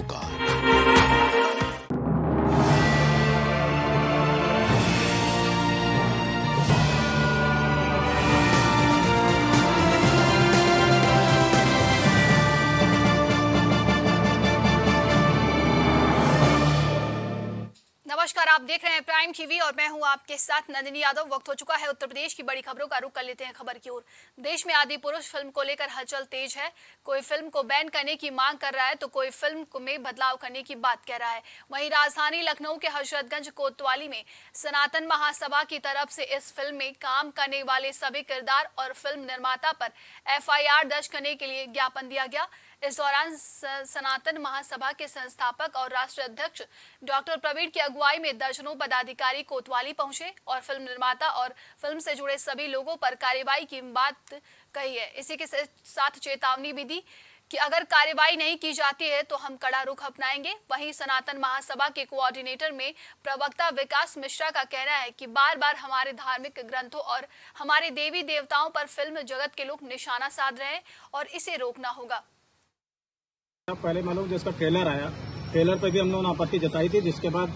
सरोकार। नमस्कार, आप देख रहे हैं प्राइम टीवी और मैं हूं आपके साथ नंदिनी यादव। वक्त हो चुका है उत्तर प्रदेश की बड़ी खबरों का रुख कर लेते हैं खबर की ओर। देश में आदि पुरुष फिल्म को लेकर हलचल तेज है। कोई फिल्म को बैन करने की मांग कर रहा है तो कोई फिल्म में बदलाव करने की बात कह रहा है। वहीं राजधानी लखनऊ के हजरतगंज कोतवाली में सनातन महासभा की तरफ से इस फिल्म में काम करने वाले सभी किरदार और फिल्म निर्माता पर FIR दर्ज करने के लिए ज्ञापन दिया गया। इस दौरान सनातन महासभा के संस्थापक और राष्ट्रीय अध्यक्ष डॉक्टर प्रवीण की अगुवाई में दर्जनों पदाधिकारी कोतवाली पहुंचे और फिल्म निर्माता और फिल्म से जुड़े सभी लोगों पर कार्रवाई की बात कही है। इसी के साथ चेतावनी भी दी कि अगर कार्रवाई नहीं की जाती है तो हम कड़ा रुख अपनाएंगे। वहीं सनातन महासभा के कोऑर्डिनेटर में प्रवक्ता विकास मिश्रा का कहना है कि बार बार हमारे धार्मिक ग्रंथों और हमारे देवी देवताओं पर फिल्म जगत के लोग निशाना साध रहे हैं और इसे रोकना होगा। पहले मालूम जो इसका ट्रेलर आया, ट्रेलर पे भी हम लोगों ने आपत्ति जताई थी, जिसके बाद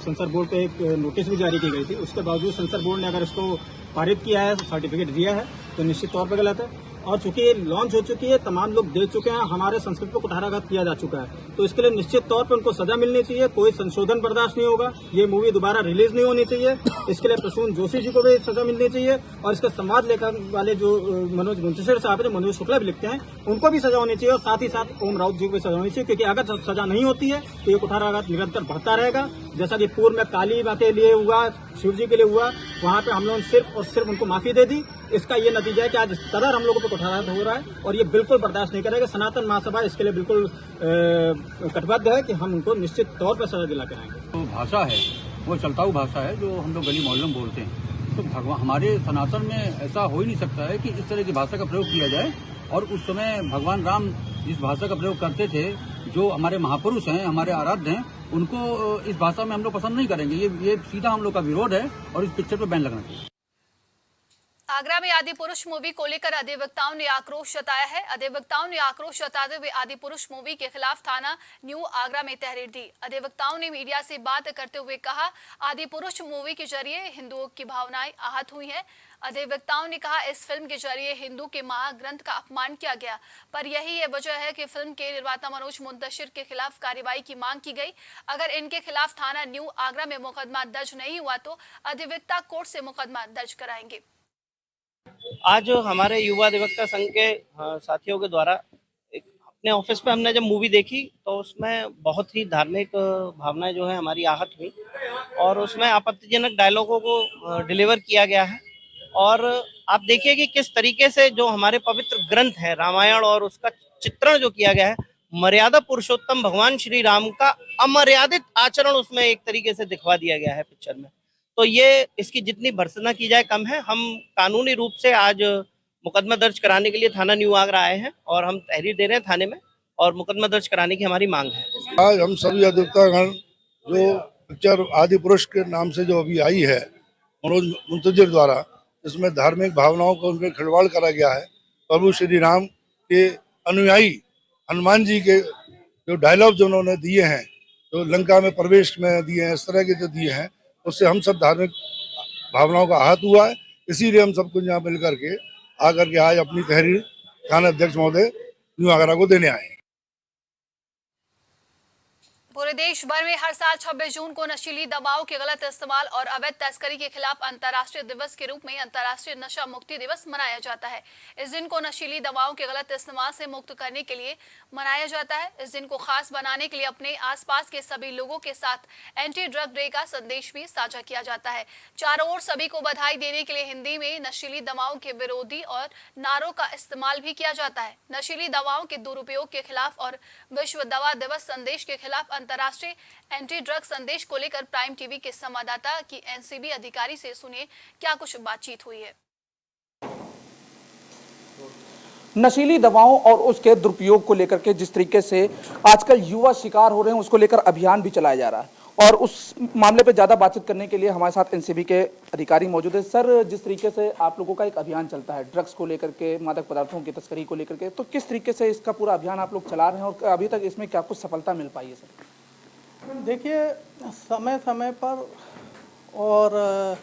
सेंसर बोर्ड पे एक नोटिस भी जारी की गई थी। उसके बावजूद सेंसर बोर्ड ने अगर इसको पारित किया है, सर्टिफिकेट दिया है, तो निश्चित तौर पर गलत है। और चूंकि ये लॉन्च हो चुकी है, तमाम लोग देख चुके हैं, हमारे संस्कृति को कुठाराघात किया जा चुका है, तो इसके लिए निश्चित तौर पर उनको सजा मिलनी चाहिए। कोई संशोधन बर्दाश्त नहीं होगा, ये मूवी दोबारा रिलीज नहीं होनी चाहिए। इसके लिए प्रसून जोशी जी को भी सजा मिलनी चाहिए और इसके संवाद लेखक वाले जो मनोज मुंतशिर साहब है, मनोज शुक्ला भी लिखते हैं, उनको भी सजा होनी चाहिए और साथ ही साथ ओम राउत जी को भी सजा होनी चाहिए। क्योंकि अगर सजा नहीं होती है तो ये कुठाराघात निरंतर बढ़ता रहेगा। जैसा कि पूर्व में काली माँ के लिए हुआ, शिव जी के लिए हुआ, वहाँ पे हम लोगों ने सिर्फ और सिर्फ उनको माफी दे दी। इसका ये नतीजा है कि आज इस कदर हम लोगों पर कुठाराघात हो रहा है और ये बिल्कुल बर्दाश्त नहीं करेगा। सनातन महासभा इसके लिए बिल्कुल कटिबद्ध है कि हम उनको निश्चित तौर पर सजा दिला के आएंगे। तो भाषा है वो चलताऊ भाषा है जो हम लोग गली मोहल्लों में बोलते हैं। तो भगवान हमारे सनातन में ऐसा हो ही नहीं सकता है कि इस तरह की भाषा का प्रयोग किया जाए। और उस समय भगवान राम जिस भाषा का प्रयोग करते थे, जो हमारे महापुरुष हैं, हमारे आराध्य हैं, उनको इस भाषा में हम लोग पसंद नहीं करेंगे। ये सीधा हम लोग का विरोध है और इस पिक्चर पर बैन लगना चाहिए। आगरा में आदि पुरुष मूवी को लेकर अधिवक्ताओं ने आक्रोश जताया है। अधिवक्ताओं ने आक्रोश जताते हुए आदि पुरुष मूवी के खिलाफ थाना न्यू आगरा में तहरीर दी। अधिवक्ताओं ने मीडिया से बात करते हुए कहा, आदि पुरुष मूवी के जरिए हिंदुओं की भावनाएं आहत हुई हैं। अधिवक्ताओं ने कहा, इस फिल्म के जरिए हिंदू के महाग्रंथ का अपमान किया गया, पर यही है वजह है कि फिल्म के निर्माता मनोज मुंतशिर के खिलाफ कार्रवाई की मांग की गई। अगर इनके खिलाफ थाना न्यू आगरा में मुकदमा दर्ज नहीं हुआ तो अधिवक्ता कोर्ट से मुकदमा दर्ज कराएंगे। आज हमारे युवा अधिवक्ता संघ के साथियों के द्वारा अपने ऑफिस पे हमने जब मूवी देखी तो उसमें बहुत ही धार्मिक भावनाएं जो है हमारी आहत हुई और उसमें आपत्तिजनक डायलॉगों को डिलीवर किया गया है। और आप देखिए कि किस तरीके से जो हमारे पवित्र ग्रंथ है रामायण और उसका चित्रण जो किया गया है, मर्यादा पुरुषोत्तम भगवान श्री राम का अमर्यादित आचरण उसमें एक तरीके से दिखवा दिया गया है पिक्चर में। तो ये इसकी जितनी भर्त्सना की जाए कम है। हम कानूनी रूप से आज मुकदमा दर्ज कराने के लिए थाना न्यू आगरा आए हैं और हम तहरीर दे रहे हैं थाने में और मुकदमा दर्ज कराने की हमारी मांग है। आज हम सभी अधिवक्तागण जो पिक्चर आदि पुरुष के नाम से जो अभी आई है मनोज मुंतशिर द्वारा, इसमें धार्मिक भावनाओं को उनके खिलवाड़ करा गया है। प्रभु श्री राम के अनुयायी हनुमान जी के जो डायलॉग जो उन्होंने दिए हैं, जो लंका में प्रवेश में दिए हैं, इस तरह के जो दिए हैं, उससे हम सब धार्मिक भावनाओं का आहत हुआ है। इसीलिए हम सबको यहाँ मिलकर के आकर के आज अपनी तहरीर थाना अध्यक्ष महोदय न्यू आगरा को देने आए हैं। पूरे देश भर में हर साल 26 जून को नशीली दवाओं के गलत इस्तेमाल और अवैध तस्करी के खिलाफ अंतर्राष्ट्रीय दिवस के रूप में अंतर्राष्ट्रीय नशा मुक्ति दिवस मनाया जाता है। इस दिन को नशीली दवाओं के गलत इस्तेमाल से मुक्त करने के लिए मनाया जाता है। इस दिन को खास बनाने के लिए अपने आसपास के सभी लोगों के साथ एंटी ड्रग डे का संदेश भी साझा किया जाता है। चारों ओर सभी को बधाई देने के लिए हिंदी में नशीली दवाओं के विरोधी और नारों का इस्तेमाल भी किया जाता है। नशीली दवाओं के दुरुपयोग के खिलाफ और विश्व दवा दिवस संदेश के खिलाफ अंतर्राष्ट्रीय एंटी ड्रग संदेश को लेकर प्राइम टीवी के संवाददाता की एनसीबी अधिकारी से सुनिए क्या कुछ बातचीत हुई है। नशीली दवाओं और उसके दुरुपयोग को लेकर के जिस तरीके से आजकल युवा शिकार हो रहे हैं, उसको लेकर अभियान भी चलाया जा रहा है और उस मामले पे ज़्यादा बातचीत करने के लिए हमारे साथ एनसीबी के अधिकारी मौजूद है। सर, जिस तरीके से आप लोगों का एक अभियान चलता है ड्रग्स को लेकर के, मादक पदार्थों की तस्करी को लेकर के, तो किस तरीके से इसका पूरा अभियान आप लोग चला रहे हैं और अभी तक इसमें क्या कुछ सफलता मिल पाई है सर? देखिए, समय समय पर और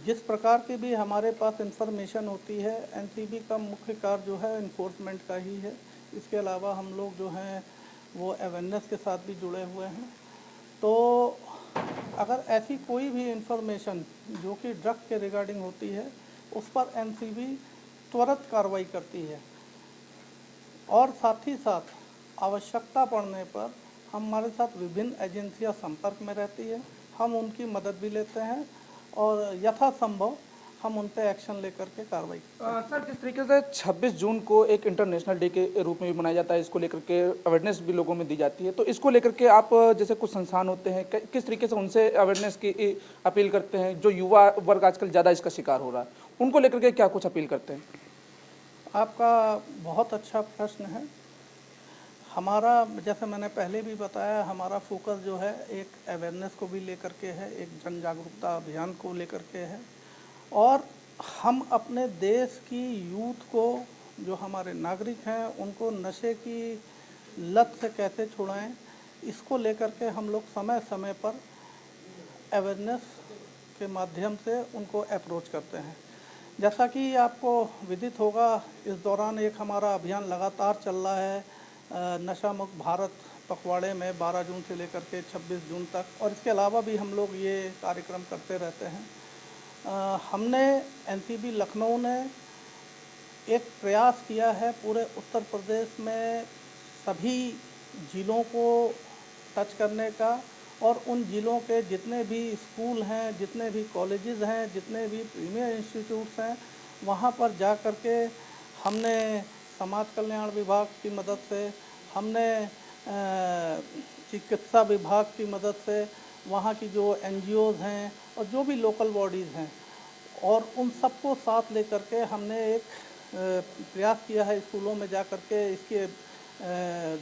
जिस प्रकार की भी हमारे पास इंफॉर्मेशन होती है, एनसीबी का मुख्य कार्य जो है इन्फोर्समेंट का ही है। इसके अलावा हम लोग जो हैं वो अवेयरनेस के साथ भी जुड़े हुए हैं। तो अगर ऐसी कोई भी इंफॉर्मेशन जो कि ड्रग्स के रिगार्डिंग होती है, उस पर एनसीबी त्वरित कार्रवाई करती है और साथ ही साथ आवश्यकता पड़ने पर हमारे साथ विभिन्न एजेंसियां संपर्क में रहती है। हम उनकी मदद भी लेते हैं और यथासंभव हम उन पे एक्शन लेकर के कार्रवाई करते हैं। सर, जिस तरीके से 26 जून को एक इंटरनेशनल डे के रूप में भी मनाया जाता है, इसको लेकर के अवेयरनेस भी लोगों में दी जाती है, तो इसको लेकर के आप जैसे कुछ संस्थान होते हैं, किस तरीके से उनसे अवेयरनेस की अपील करते हैं? जो युवा वर्ग आजकल ज़्यादा इसका शिकार हो रहा है, उनको लेकर के क्या कुछ अपील करते हैं? आपका बहुत अच्छा प्रश्न है। हमारा, जैसे मैंने पहले भी बताया, हमारा फोकस जो है एक अवेयरनेस को भी लेकर के है, एक जन जागरूकता अभियान को लेकर के है और हम अपने देश की यूथ को, जो हमारे नागरिक हैं, उनको नशे की लत से कैसे छुड़ाएं, इसको लेकर के हम लोग समय समय पर अवेयरनेस के माध्यम से उनको अप्रोच करते हैं। जैसा कि आपको विदित होगा, इस दौरान एक हमारा अभियान लगातार चल रहा है, नशा मुक्त भारत पखवाड़े में 12 जून से लेकर के 26 जून तक, और इसके अलावा भी हम लोग ये कार्यक्रम करते रहते हैं। हमने एनसीबी लखनऊ ने एक प्रयास किया है पूरे उत्तर प्रदेश में सभी ज़िलों को टच करने का, और उन ज़िलों के जितने भी स्कूल हैं, जितने भी कॉलेजेस हैं, जितने भी प्रीमियर इंस्टीट्यूट्स हैं, वहाँ पर जा कर के हमने समाज कल्याण विभाग की मदद से, हमने चिकित्सा विभाग की मदद से, वहाँ की जो एनजीओज़ हैं और जो भी लोकल बॉडीज़ हैं, और उन सबको साथ लेकर के हमने एक प्रयास किया है स्कूलों में जा कर के इसके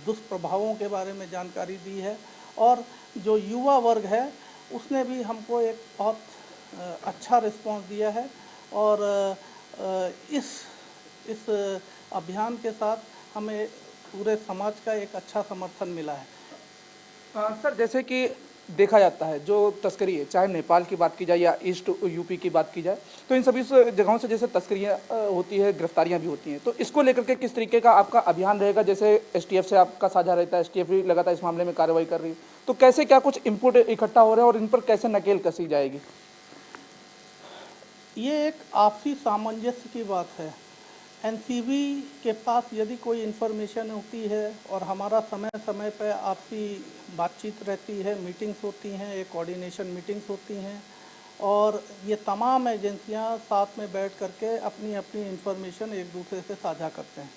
दुष्प्रभावों के बारे में जानकारी दी है। और जो युवा वर्ग है उसने भी हमको एक बहुत अच्छा रिस्पांस दिया है और इस अभियान के साथ हमें पूरे समाज का एक अच्छा समर्थन मिला है। सर, जैसे कि देखा जाता है जो तस्करी है, चाहे नेपाल की बात की जाए या ईस्ट यूपी की बात की जाए, तो इन सभी जगहों से जैसे तस्करियाँ होती है, गिरफ्तारियाँ भी होती हैं, तो इसको लेकर के किस तरीके का आपका अभियान रहेगा? जैसे एसटीएफ से आपका साझा रहता है, एसटीएफ भी लगातार इस मामले में कार्रवाई कर रही है, तो कैसे क्या कुछ इनपुट इकट्ठा हो रहा है और इन पर कैसे नकेल कसी जाएगी? ये एक आपसी सामंजस्य की बात है। एनसीबी के पास यदि कोई इन्फॉर्मेशन होती है और हमारा समय समय पर आपसी बातचीत रहती है, मीटिंग्स होती हैं, एक कोऑर्डिनेशन मीटिंग्स होती हैं, और ये तमाम एजेंसियां साथ में बैठ करके अपनी अपनी इन्फॉर्मेशन एक दूसरे से साझा करते हैं।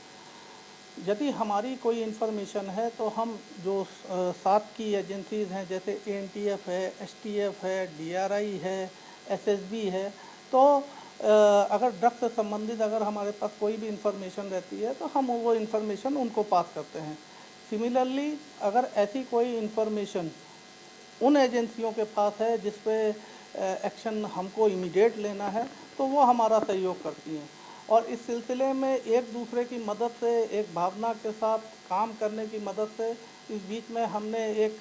यदि हमारी कोई इन्फॉर्मेशन है तो हम जो साथ की एजेंसीज़ हैं, जैसे एएनटीएफ है, एसटीएफ है, डीआरआई है, एसएसबी है, तो अगर ड्रग्स से संबंधित अगर हमारे पास कोई भी इंफॉर्मेशन रहती है तो हम वो इंफॉर्मेशन उनको पास करते हैं। सिमिलरली अगर ऐसी कोई इंफॉर्मेशन उन एजेंसियों के पास है जिस पे एक्शन हमको इमीडिएट लेना है, तो वो हमारा सहयोग करती हैं, और इस सिलसिले में एक दूसरे की मदद से, एक भावना के साथ काम करने की मदद से इस बीच में हमने एक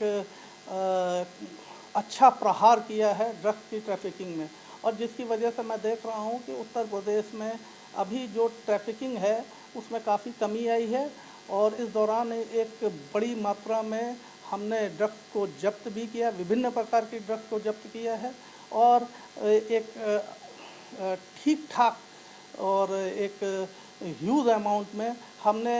अच्छा प्रहार किया है ड्रग्स की ट्रैफिकिंग में, और जिसकी वजह से मैं देख रहा हूँ कि उत्तर प्रदेश में अभी जो ट्रैफिकिंग है उसमें काफ़ी कमी आई है, और इस दौरान एक बड़ी मात्रा में हमने ड्रग्स को जब्त भी किया, विभिन्न प्रकार की ड्रग्स को जब्त किया है, और एक ठीक ठाक और एक ह्यूज अमाउंट में हमने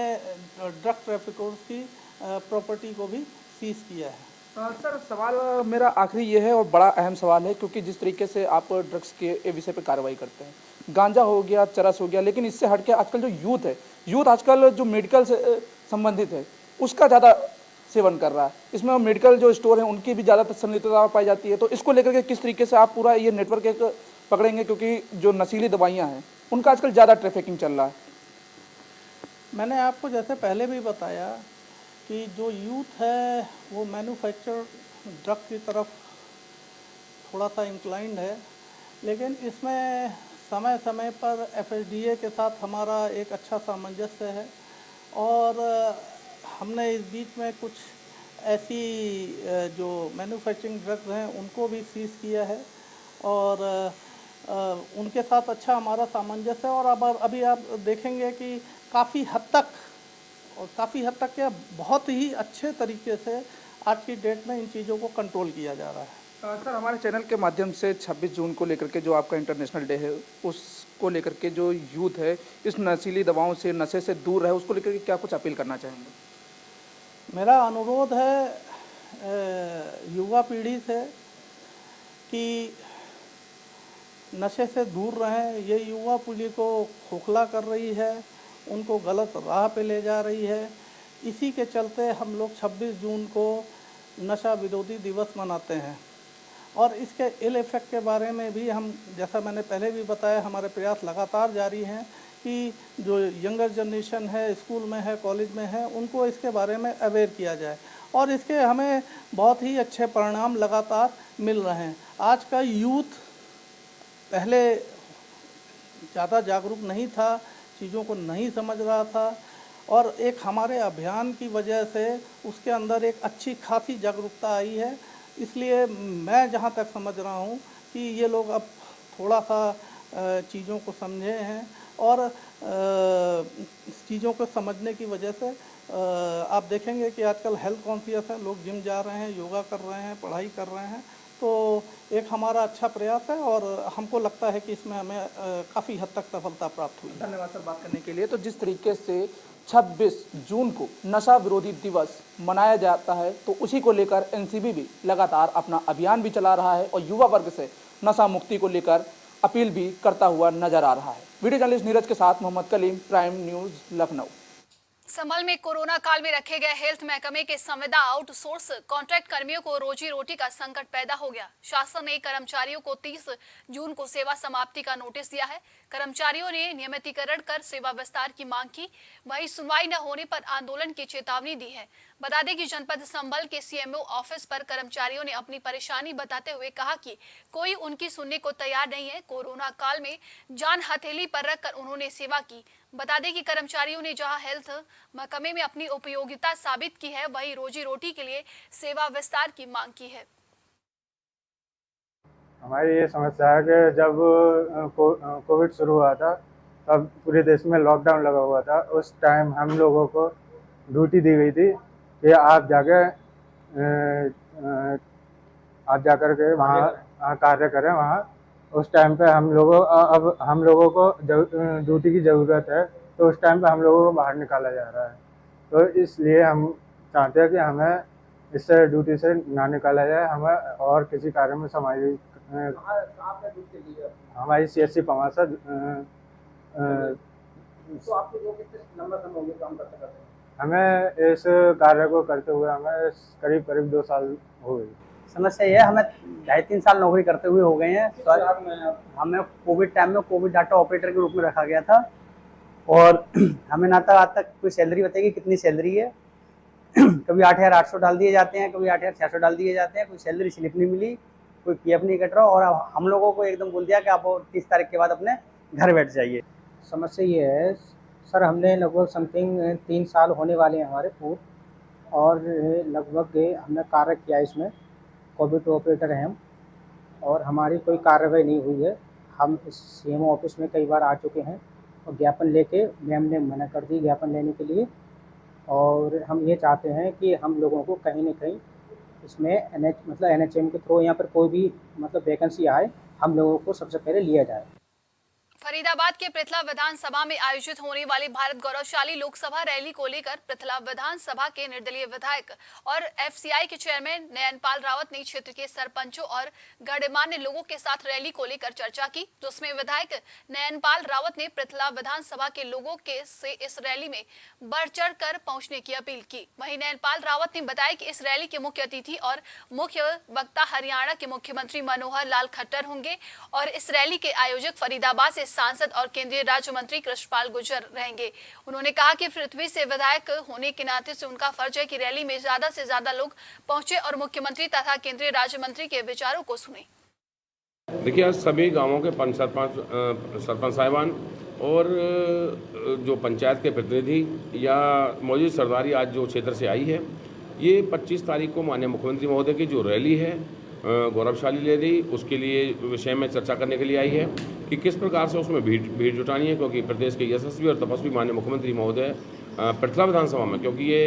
ड्रग ट्रैफिकर्स की प्रॉपर्टी को भी सीज किया है। सर, सवाल मेरा आखिरी ये है और बड़ा अहम सवाल है, क्योंकि जिस तरीके से आप ड्रग्स के विषय पे कार्रवाई करते हैं, गांजा हो गया, चरस हो गया, लेकिन इससे हटके आजकल जो यूथ आजकल जो मेडिकल से संबंधित है उसका ज़्यादा सेवन कर रहा है। इसमें मेडिकल जो स्टोर हैं उनकी भी ज़्यादा संलिप्तता पाई जाती है, तो इसको लेकर के किस तरीके से आप पूरा ये नेटवर्क एक पकड़ेंगे, क्योंकि जो नशीली दवाइयाँ हैं उनका आजकल ज़्यादा ट्रैफिकिंग चल रहा है? मैंने आपको जैसे पहले भी बताया कि जो यूथ है वो मैन्युफैक्चर ड्रग की तरफ थोड़ा सा इंक्लाइंड है, लेकिन इसमें समय समय पर एफएसडीए के साथ हमारा एक अच्छा सामंजस्य है और हमने इस बीच में कुछ ऐसी जो मैन्युफैक्चरिंग ड्रग्स हैं उनको भी सीज किया है और उनके साथ अच्छा हमारा सामंजस्य है। और अब अभी आप देखेंगे कि काफ़ी हद तक क्या बहुत ही अच्छे तरीके से आज की डेट में इन चीज़ों को कंट्रोल किया जा रहा है। सर, हमारे चैनल के माध्यम से 26 जून को लेकर के जो आपका इंटरनेशनल डे है, उसको लेकर के जो यूथ है इस नशीली दवाओं से, नशे से दूर रहे, उसको लेकर के क्या कुछ अपील करना चाहेंगे? मेरा अनुरोध है युवा पीढ़ी से कि नशे से दूर रहें। ये युवा पीढ़ी को खोखला कर रही है, उनको गलत राह पे ले जा रही है। इसी के चलते हम लोग 26 जून को नशा विरोधी दिवस मनाते हैं और इसके इल इफ़ेक्ट के बारे में भी हम, जैसा मैंने पहले भी बताया, हमारे प्रयास लगातार जारी हैं कि जो यंगर जनरेशन है, स्कूल में है, कॉलेज में है, उनको इसके बारे में अवेयर किया जाए और इसके हमें बहुत ही अच्छे परिणाम लगातार मिल रहे हैं। आज का यूथ पहले ज़्यादा जागरूक नहीं था, चीज़ों को नहीं समझ रहा था और एक हमारे अभियान की वजह से उसके अंदर एक अच्छी खासी जागरूकता आई है। इसलिए मैं जहाँ तक समझ रहा हूँ कि ये लोग अब थोड़ा सा चीज़ों को समझे हैं और चीज़ों को समझने की वजह से आप देखेंगे कि आजकल हेल्थ कॉन्शियस है, लोग जिम जा रहे हैं, योगा कर रहे हैं, पढ़ाई कर रहे हैं। तो एक हमारा अच्छा प्रयास है और हमको लगता है कि इसमें हमें काफ़ी हद तक सफलता प्राप्त हुई है। धन्यवाद सर बात करने के लिए। तो जिस तरीके से 26 जून को नशा विरोधी दिवस मनाया जाता है, तो उसी को लेकर एनसीबी भी लगातार अपना अभियान भी चला रहा है और युवा वर्ग से नशा मुक्ति को लेकर अपील भी करता हुआ नजर आ रहा है। वीडियो जर्नलिस्ट नीरज के साथ मोहम्मद कलीम, प्राइम न्यूज, लखनऊ। संभल में कोरोना काल में रखे गए हेल्थ महकमे के संविदा आउटसोर्स कॉन्ट्रैक्ट कर्मियों को रोजी रोटी का संकट पैदा हो गया। शासन ने कर्मचारियों को 30 जून को सेवा समाप्ति का नोटिस दिया है। कर्मचारियों ने नियमितीकरण कर सेवा विस्तार की मांग की, वहीं सुनवाई न होने पर आंदोलन की चेतावनी दी है। बता दें कि जनपद संभल के सीएमओ ऑफिस पर कर्मचारियों ने अपनी परेशानी बताते हुए कहा कि कोई उनकी सुनने को तैयार नहीं है। कोरोना काल में जान हथेली पर रखकर उन्होंने सेवा की। बता दें कि कर्मचारियों ने जहां हेल्थ महकमे में अपनी उपयोगिता साबित की है, वहीं रोजी रोटी के लिए सेवा विस्तार की मांग की है। हमारी ये समस्या है कि जब कोविड शुरू हुआ था तब पूरे देश में लॉकडाउन लगा हुआ था। उस टाइम हम लोगों को ड्यूटी दी गई थी कि आप जाकर के वहाँ कार्य करें वहाँ। उस टाइम पे हम लोगों को ड्यूटी की ज़रूरत है, तो उस टाइम पे हम लोगों को बाहर निकाला जा रहा है। तो इसलिए हम चाहते हैं कि हमें इससे ड्यूटी से ना निकाला जाए, हमें और किसी कार्य में समायोजित। हमारी CSC पवासा। तो आपको जो कितने लंबा समय हो गया काम करते करते? हमें इस कार्य को करते हुए हमें करीब 2 साल हो गए। समस्या ये है, हमें 2.5-3 साल नौकरी करते हुए हो गए हैं। हमें कोविड टाइम में कोविड डाटा ऑपरेटर के रूप में रखा गया था और हमें ना आज तक कोई सैलरी बताइए कितनी सैलरी है। कभी 8,800 डाल दिए जाते हैं, कभी 8,600 डाल दिए जाते हैं। कोई सैलरी स्लिप नहीं मिली, कोई PF नहीं कट रहा और हम लोगों को एकदम बोल दिया कि आप 30 तारीख के बाद अपने घर बैठ जाइए। समस्या ये है सर, हमने लगभग समथिंग 3 साल होने वाले हैं हमारे पूर्व और लगभग हमने कार्य किया इसमें। कोविड ऑपरेटर हैं हम और हमारी कोई कार्रवाई नहीं हुई है। हम इस CMO ऑफिस में कई बार आ चुके हैं और ज्ञापन लेके मैम ने मना कर दी ज्ञापन लेने के लिए। और हम ये चाहते हैं कि हम लोगों को कहीं न कहीं इसमें NHM के थ्रू यहाँ पर कोई भी वैकेंसी आए, हम लोगों को सबसे पहले लिया जाए। फरीदाबाद के पृथला विधानसभा में आयोजित होने वाली भारत गौरवशाली लोकसभा रैली को लेकर पृथला विधानसभा के निर्दलीय विधायक और FCI के चेयरमैन नयनपाल रावत ने क्षेत्र के सरपंचों और गणमान्य लोगों के साथ रैली को लेकर चर्चा की, जिसमें विधायक नयनपाल रावत ने पृथला विधानसभा के लोगों से इस रैली में बढ़ चढ़ कर पहुंचने की अपील की। वहीं नयनपाल रावत ने बताया कि इस रैली के मुख्य अतिथि और मुख्य वक्ता हरियाणा के मुख्यमंत्री मनोहर लाल खट्टर होंगे और इस रैली के आयोजक फरीदाबाद से सांसद और केंद्रीय राज्य मंत्री कृष्णपाल गुर्जर रहेंगे। उन्होंने कहा कि पृथ्वी से विधायक होने के नाते से उनका फर्ज है कि रैली में ज्यादा से ज्यादा लोग पहुंचे और मुख्यमंत्री तथा केंद्रीय राज्य मंत्री के विचारों को सुने। देखिए, आज सभी गांवों के सरपंच साहिबान और जो पंचायत के प्रतिनिधि या मौजूद सरदारी आज जो क्षेत्र से आई है, ये 25 तारीख को माननीय मुख्यमंत्री महोदय की जो रैली है गौरवशाली रैली, उसके लिए विषय में चर्चा करने के लिए आई है कि किस प्रकार से उसमें भीड़ जुटानी है, क्योंकि प्रदेश के यशस्वी और तपस्वी माननीय मुख्यमंत्री महोदय पटना विधानसभा में, क्योंकि ये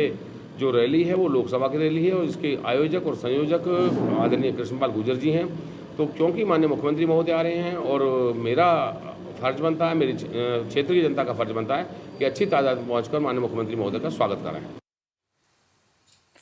जो रैली है वो लोकसभा की रैली है और इसके आयोजक और संयोजक आदरणीय कृष्णपाल गुर्जर जी हैं। तो क्योंकि माननीय मुख्यमंत्री महोदय आ रहे हैं और मेरा फर्ज बनता है, मेरे क्षेत्र की जनता का फर्ज बनता है कि अच्छी तादाद में पहुंचकर माननीय मुख्यमंत्री महोदय का स्वागत करें।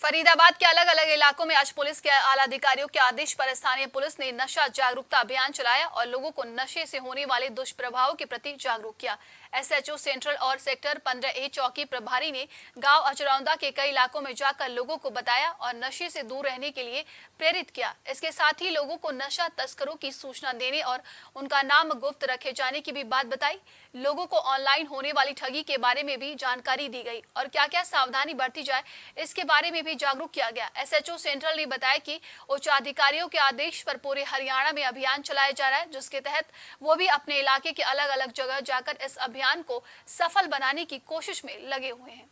फरीदाबाद के अलग अलग इलाकों में आज पुलिस के आला अधिकारियों के आदेश पर स्थानीय पुलिस ने नशा जागरूकता अभियान चलाया और लोगों को नशे से होने वाले दुष्प्रभावों के प्रति जागरूक किया। एसएचओ सेंट्रल और सेक्टर 15A चौकी प्रभारी ने गांव अचरौंदा के कई इलाकों में जाकर लोगों को बताया और नशे से दूर रहने के लिए प्रेरित किया। इसके साथ ही लोगों को नशा तस्करों की सूचना देने और उनका नाम गुप्त रखे जाने की भी बात बताई। लोगों को ऑनलाइन होने वाली ठगी के बारे में भी जानकारी दी गई और क्या क्या सावधानी बरती जाए इसके बारे में भी जागरूक किया गया। एसएचओ सेंट्रल ने बताया कि उच्चाधिकारियों के आदेश पर पूरे हरियाणा में अभियान चलाया जा रहा है, जिसके तहत वो भी अपने इलाके के अलग अलग जगह जाकर इस अभियान को सफल बनाने की कोशिश में लगे हुए हैं।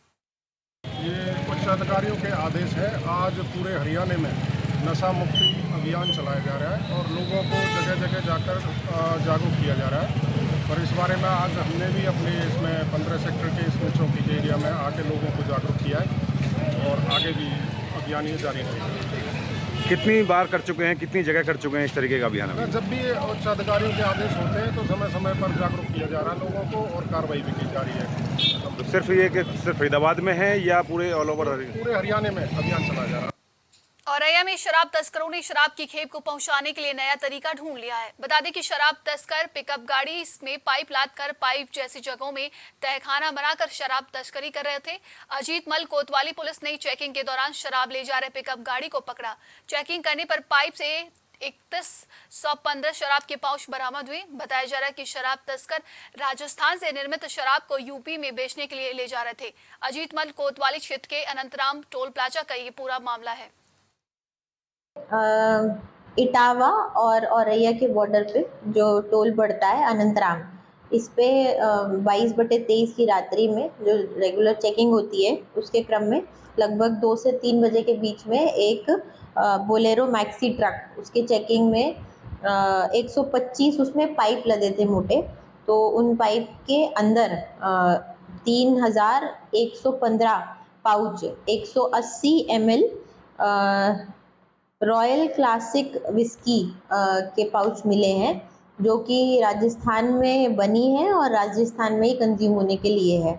ये उच्चाधिकारियों के आदेश है। आज पूरे हरियाणा में नशा मुक्ति अभियान चलाया जा रहा है और लोगों को जगह जगह जाकर जागरूक किया जा रहा है। और इस बारे में आज हमने भी अपने इसमें 15 सेक्टर के इसमें चौकी के एरिया में आके लोगों को जागरूक किया है और आगे भी अभियान ये जारी रहेगा। कितनी बार कर चुके हैं, कितनी जगह कर चुके हैं इस तरीके का अभियान? जब भी उच्चाधिकारियों के आदेश होते हैं तो समय समय पर जागरूक किया जा रहा है लोगों को और कार्रवाई भी की जा रही है। तो सिर्फ ये कि सिर्फ फरीदाबाद में है या पूरे ऑल ओवर? पूरे हरियाणा में अभियान चलाया जा रहा है। औरैया में शराब तस्करों ने शराब की खेप को पहुंचाने के लिए नया तरीका ढूंढ लिया है। बता दें कि शराब तस्कर पिकअप गाड़ी में पाइप लादकर पाइप जैसी जगहों में तहखाना बनाकर शराब तस्करी कर रहे थे। अजीत मल कोतवाली पुलिस ने चेकिंग के दौरान शराब ले जा रहे पिकअप गाड़ी को पकड़ा। चेकिंग करने पर पाइप से 3115 शराब के पाउच बरामद हुए। बताया जा रहा है कि शराब तस्कर राजस्थान से निर्मित शराब को यूपी में बेचने के लिए ले जा रहे थे। अजीत मल कोतवाली क्षेत्र के अनंतराम टोल प्लाजा का ये पूरा मामला है। इटावा और औरैया के बॉर्डर पे जो टोल पड़ता है अनंतराम, इस पे 22/23 की रात्रि में जो रेगुलर चेकिंग होती है उसके क्रम में लगभग 2 से 3 बजे के बीच में एक बोलेरो मैक्सी ट्रक, उसके चेकिंग में 125 उसमें पाइप लदे थे मोटे। तो उन पाइप के अंदर 3115 pouch 180 ml royal classic whisky के पाउच मिले हैं, जो कि राजस्थान में बनी है और राजस्थान में ही कंज्यूम होने के लिए है।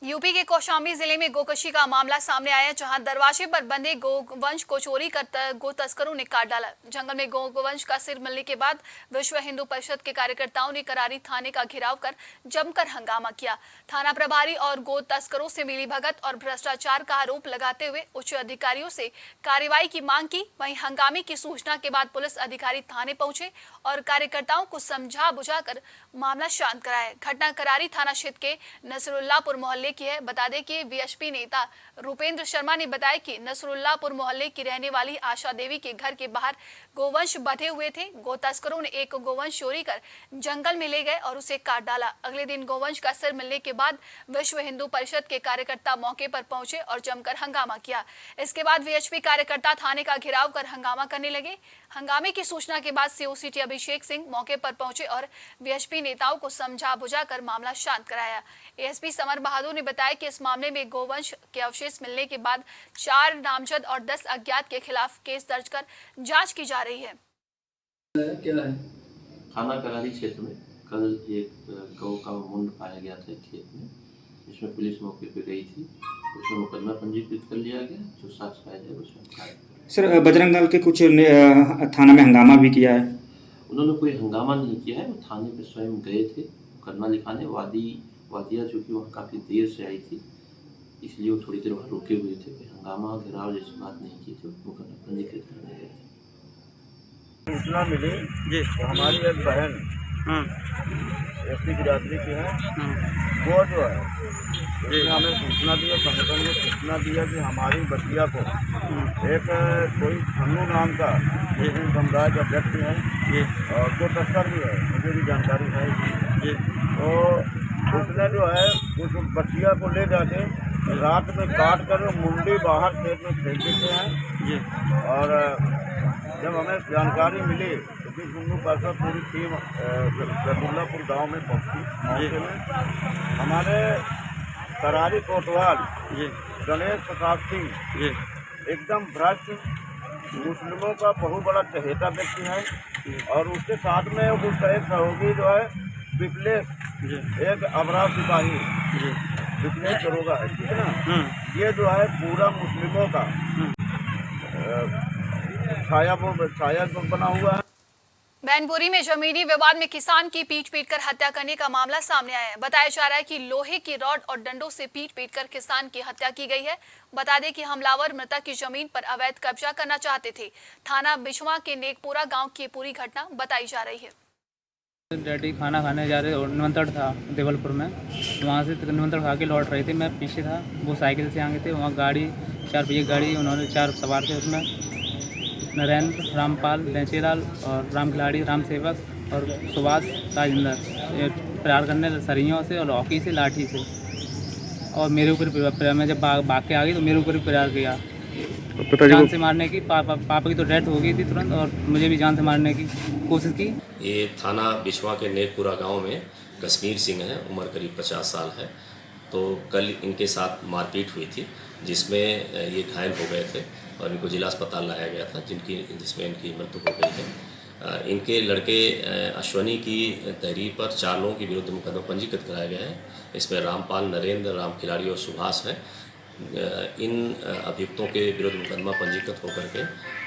यूपी के कौशाम्बी जिले में गोकशी का मामला सामने आया, जहां दरवाजे पर बंधे गोवंश को चोरी कर गो तस्करों ने काट डाला। जंगल में गोवंश का सिर मिलने के बाद विश्व हिंदू परिषद के कार्यकर्ताओं ने करारी थाने का घेराव कर जमकर हंगामा किया। थाना प्रभारी और गो तस्करों से मिलीभगत और भ्रष्टाचार का आरोप लगाते हुए उच्च अधिकारियों से कार्रवाई की मांग की। वहीं हंगामे की सूचना के बाद पुलिस अधिकारी थाने पहुंचे और कार्यकर्ताओं को समझा बुझाकर मामला शांत कराया। घटना करारी थाना क्षेत्र के नसरुल्लापुर मोहल्ले की है। बता दें कि वीएचपी नेता रूपेंद्र शर्मा ने बताया कि नसरुल्लापुर मोहल्ले की रहने वाली आशा देवी के घर के बाहर गोवंश बंधे हुए थे। गो तस्करों ने एक गोवंश चोरी कर जंगल में ले गए और उसे काट डाला। अगले दिन गोवंश का सिर मिलने के बाद विश्व हिंदू परिषद के कार्यकर्ता मौके पर पहुंचे और जमकर हंगामा किया। इसके बाद वीएचपी कार्यकर्ता थाने का घेराव कर हंगामा करने लगे। हंगामे की सूचना के बाद सीओसीटी अभिषेक सिंह मौके पर पहुंचे और वीएचपी नेताओं को समझा बुझाकर मामला शांत कराया। एएसपी समर बहादुर ने बताया कि इस मामले में गोवंश के अवशेष मिलने के बाद 4 नामजद और 10 अज्ञात के खिलाफ केस दर्ज कर जांच की जा रही है। क्या है? थाना करारी क्षेत्र में कल एक गौ का मुंड पाया गया था खेत में, जिसमें पुलिस मौके पर गई थी। उसमें मुकदमा पंजीकृत कर लिया गया। जो साक्ष्य पाया जाए उसमें सर, बजरंग दल के कुछ थाना में हंगामा भी किया है। उन्होंने कोई हंगामा नहीं किया है। वो थाने पे स्वयं गए थे मुकदमा लिखाने। वादिया चूँकि वहाँ काफ़ी देर से आई थी, इसलिए वो थोड़ी देर वहाँ रुके हुए थे। कोई हंगामा घेराव जैसी बात नहीं की थी। मुकदमा पंजीकृत करने गए थे। सूचना मिली जी तो हमारी एक बहन एसटी बिरादरी की है, वो जो है उसने हमें सूचना दी, संगठन को सूचना दिया कि हमारी बच्चिया को एक कोई खन्नू नाम का मुस्लिम समुदाय का व्यक्ति है और जो तस्कर भी है, मुझे भी जानकारी है जी। तो उसने जो है उस बच्चिया को ले जाके रात में काट कर मुंडी बाहर खेत में फेंक देते हैं जी। और जब हमें जानकारी मिली तो फिर कुल्लू पासा पूरी टीम रसुल्लापुर गांव में पहुंची। मौके में हमारे करारी कोतवाल गणेश प्रसाद सिंह एकदम भ्रष्ट मुस्लिमों का बहुत बड़ा चहेता व्यक्ति है और उसके साथ में उसका एक सहयोगी जो है विप्लेश, एक अबराव सिपाही विप्लेश दरोगा है, ठीक है ना। ये जो है पूरा मुस्लिमों का छाया बना हुआ है। मैनपुरी में जमीनी विवाद में किसान की पीट कर हत्या करने का मामला सामने आया है। बताया जा रहा है कि लोहे की रॉड और डंडों से पीट कर किसान की हत्या की गई है। बता दें कि हमलावर मृतक की जमीन पर अवैध कब्जा करना चाहते थे। थाना बिछवा के नेकपुरा गांव की पूरी घटना बताई जा रही है। डैडी खाना खाने जा रहे, निमंत्रण था देवलपुर में, वहाँ से निमंत्रण खा के लौट रहे थे। मैं पीछे था, वो साइकिल से आगे थे। वहाँ गाड़ी 4 पहिए गाड़ी, उन्होंने 4 सवार थे, उसमें नरेंद्र, रामपाल, लेंचेलाल और राम खिलाड़ी, राम सेवक और सुभाष राजेंद्र प्रहार करने सरियों से और हॉकी से, लाठी से, और मेरे ऊपर मैं जब भाग के आ गई तो मेरे ऊपर भी प्रहार किया। जान से मारने की पापा की तो डेथ हो गई थी तुरंत, और मुझे भी जान से मारने की कोशिश की। ये थाना बिछवा के नेकपुरा गांव में कश्मीर सिंह है, उम्र करीब 50 साल है। तो कल इनके साथ मारपीट हुई थी जिसमें ये घायल हो गए थे और इनको जिला अस्पताल लाया गया था, जिसमें इनकी मृत्यु हो गई है। इनके लड़के अश्वनी की तहरीर पर 4 लोगों के विरुद्ध मुकदमा पंजीकृत कराया गया है। इसमें रामपाल, नरेंद्र, राम खिलाड़ी और सुभाष हैं। इन अभियुक्तों के विरुद्ध मुकदमा पंजीकृत होकर के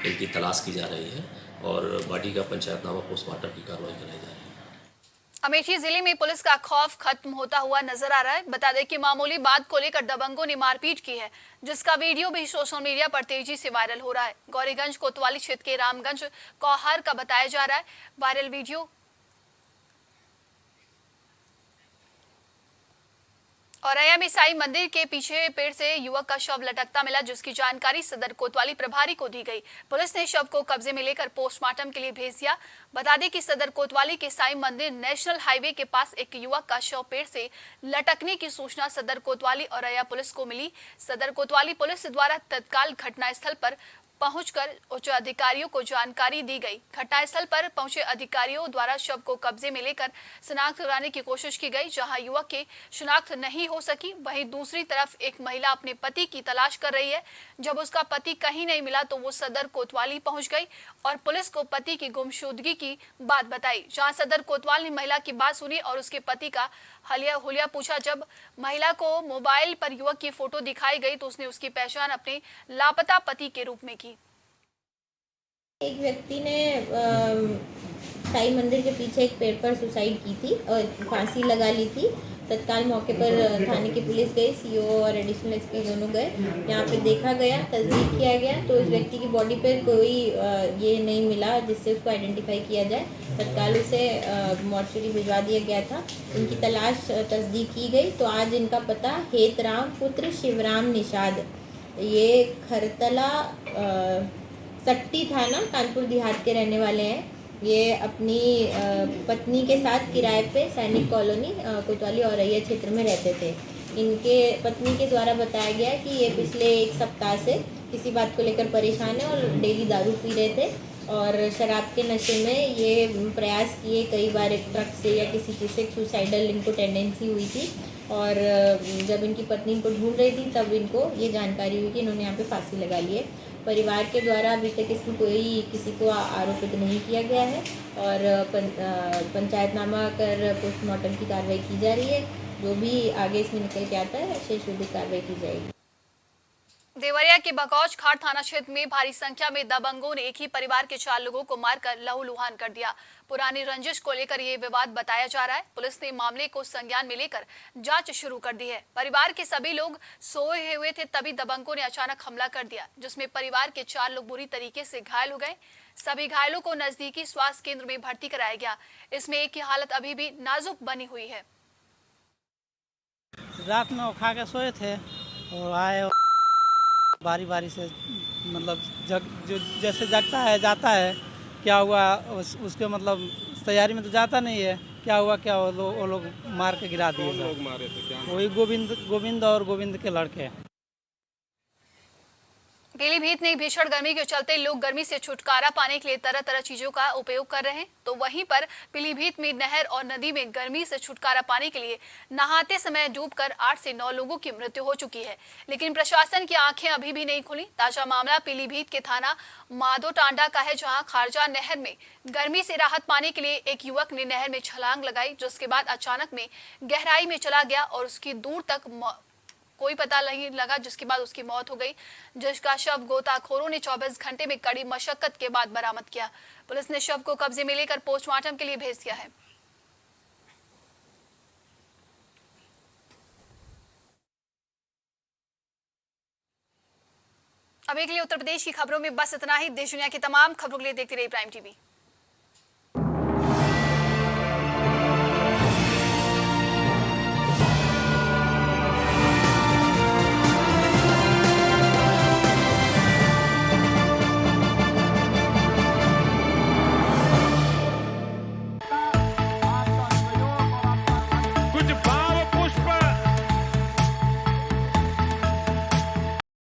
इनकी तलाश की जा रही है और बॉडी का पंचायतनामा पोस्टमार्टम की कार्रवाई कराई जा रही है। अमेठी जिले में पुलिस का खौफ खत्म होता हुआ नजर आ रहा है। बता दें कि मामूली बात को लेकर दबंगों ने मारपीट की है, जिसका वीडियो भी सोशल मीडिया पर तेजी से वायरल हो रहा है। गौरीगंज कोतवाली क्षेत्र के रामगंज कौहार का बताया जा रहा है वायरल वीडियो। औरैया में साईं मंदिर के पीछे पेड़ से युवक का शव लटकता मिला, जिसकी जानकारी सदर कोतवाली प्रभारी को दी गई। पुलिस ने शव को कब्जे में लेकर पोस्टमार्टम के लिए भेज दिया। बता दें कि सदर कोतवाली के साईं मंदिर नेशनल हाईवे के पास एक युवक का शव पेड़ से लटकने की सूचना सदर कोतवाली औरैया पुलिस को मिली। सदर कोतवाली पुलिस द्वारा तत्काल घटनास्थल पर पहुंचकर उच्च अधिकारियों को जानकारी दी गई। घटनास्थल पर पहुंचे अधिकारियों द्वारा शव को कब्जे में लेकर शिनाख्त कराने की कोशिश की गई। जहां युवक की शिनाख्त नहीं हो सकी, वहीं दूसरी तरफ एक महिला अपने पति की तलाश कर रही है। जब उसका पति कहीं नहीं मिला तो वो सदर कोतवाली पहुंच गई और पुलिस को पति की गुमशुदगी की बात बताई। जहां सदर कोतवाल ने महिला की बात सुनी और उसके पति का हुलिया पूछा। जब महिला को मोबाइल पर युवक की फोटो दिखाई गई तो उसने उसकी पहचान अपने लापता पति के रूप में की। एक व्यक्ति ने साईं मंदिर के पीछे एक पेड़ पर सुसाइड की थी और फांसी लगा ली थी। तत्काल मौके पर थाने की पुलिस गई, सीओ और एडिशनल एसपी दोनों गए। यहाँ पे देखा गया, तस्दीक किया गया तो इस व्यक्ति की बॉडी पे कोई ये नहीं मिला जिससे उसको आइडेंटिफाई किया जाए। तत्काल उसे मॉर्चरी भिजवा दिया गया था। इनकी तलाश तस्दीक की गई तो आज इनका पता हेतराम पुत्र शिवराम निषाद, ये खरतला सट्टी थाना कानपुर देहात के रहने वाले हैं। ये अपनी पत्नी के साथ किराए पे सैनिक कॉलोनी कोतवाली औरैया क्षेत्र में रहते थे। इनके पत्नी के द्वारा बताया गया कि ये पिछले 1 सप्ताह से किसी बात को लेकर परेशान है और डेली दारू पी रहे थे और शराब के नशे में ये प्रयास किए कई बार एक ट्रक से या किसी चीज़ से सुसाइडल इनको टेंडेंसी हुई थी। और जब इनकी पत्नी इनको ढूंढ रही थी तब इनको ये जानकारी हुई कि इन्होंने यहाँ पे फांसी लगा ली है। परिवार के द्वारा अभी तक इसमें कोई किसी को आरोपित नहीं किया गया है और पंचायतनामा कर पोस्टमार्टम की कार्रवाई की जा रही है। जो भी आगे इसमें निकल के आता है शेष विधिक कार्रवाई की जाएगी। देवरिया के बकौच खाड़ थाना क्षेत्र में भारी संख्या में दबंगों ने एक ही परिवार के 4 लोगों को मारकर लहूलुहान कर दिया। पुरानी रंजिश को लेकर ये विवाद बताया जा रहा है। पुलिस ने मामले को संज्ञान में लेकर जांच शुरू कर दी है। परिवार के सभी लोग सोए हुए थे, तभी दबंगों ने अचानक हमला कर दिया, जिसमें परिवार के 4 लोग बुरी तरीके से घायल हो गए। सभी घायलों को नजदीकी स्वास्थ्य केंद्र में भर्ती कराया गया। इसमें एक की हालत अभी भी नाजुक बनी हुई है। रात में वो खा के सोए थे और आए और बारी बारी से मतलब जो जैसे जगता है जाता है, क्या हुआ उसके मतलब तैयारी में तो जाता नहीं है, क्या हुआ क्या वो लोग मार के गिरा दिए। लोग मारे थे क्या? वही गोविंद और गोविंद के लड़के। पीलीभीत में भीषण गर्मी के चलते लोग गर्मी से छुटकारा पाने के लिए तरह तरह चीजों का उपयोग कर रहे हैं, तो वहीं पर पीलीभीत में नहर और नदी में गर्मी से छुटकारा पाने के लिए नहाते समय डूबकर 8 से 9 लोगों की मृत्यु हो चुकी है। लेकिन प्रशासन की आंखें अभी भी नहीं खुली। ताजा मामला पीलीभीत के थाना माधो टांडा का है, जहां खारजा नहर में गर्मी से राहत पाने के लिए एक युवक ने नहर में छलांग लगाई, जिसके बाद अचानक में गहराई में चला गया और उसकी दूर तक कोई पता नहीं लगा, जिसके बाद उसकी मौत हो गई, जिसका शव गोताखोरों ने 24 घंटे में कड़ी मशक्कत के बाद बरामद किया। पुलिस ने शव को कब्जे में लेकर पोस्टमार्टम के लिए भेज दिया है। अभी के लिए उत्तर प्रदेश की खबरों में बस इतना ही। देश दुनिया की तमाम खबरों के लिए देखते रहिए प्राइम टीवी।